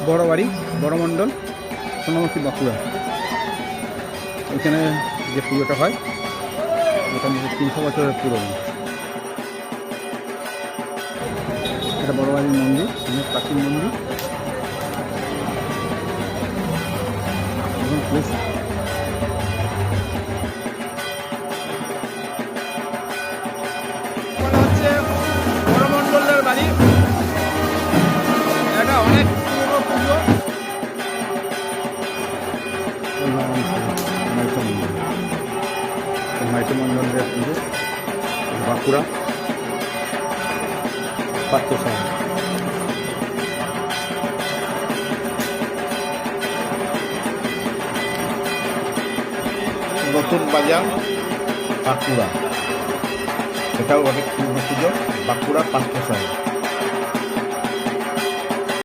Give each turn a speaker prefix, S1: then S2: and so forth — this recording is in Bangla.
S1: বড় বাড়ি, বড় মণ্ডল, সোনামুখী, বাঁকুড়া। এখানে যে পুজোটা হয় মোটামুটি 300 বছরের পুরনো। এটা বড় বাড়ির মন্দির, অনেক প্রাচীন মন্দির। এবং প্লেস হচ্ছে বড় মণ্ডলের বাড়ি। এটা অনেক পুরনো পুজো। মাইটো মণ্ডলের পুজো, বাঁকুড়া পাত্রসাহেব। নতুন বাজার, বাঁকুড়া। এটাও অনেক পুরনো পুজো, বাঁকুড়া পাত্রসাহেব।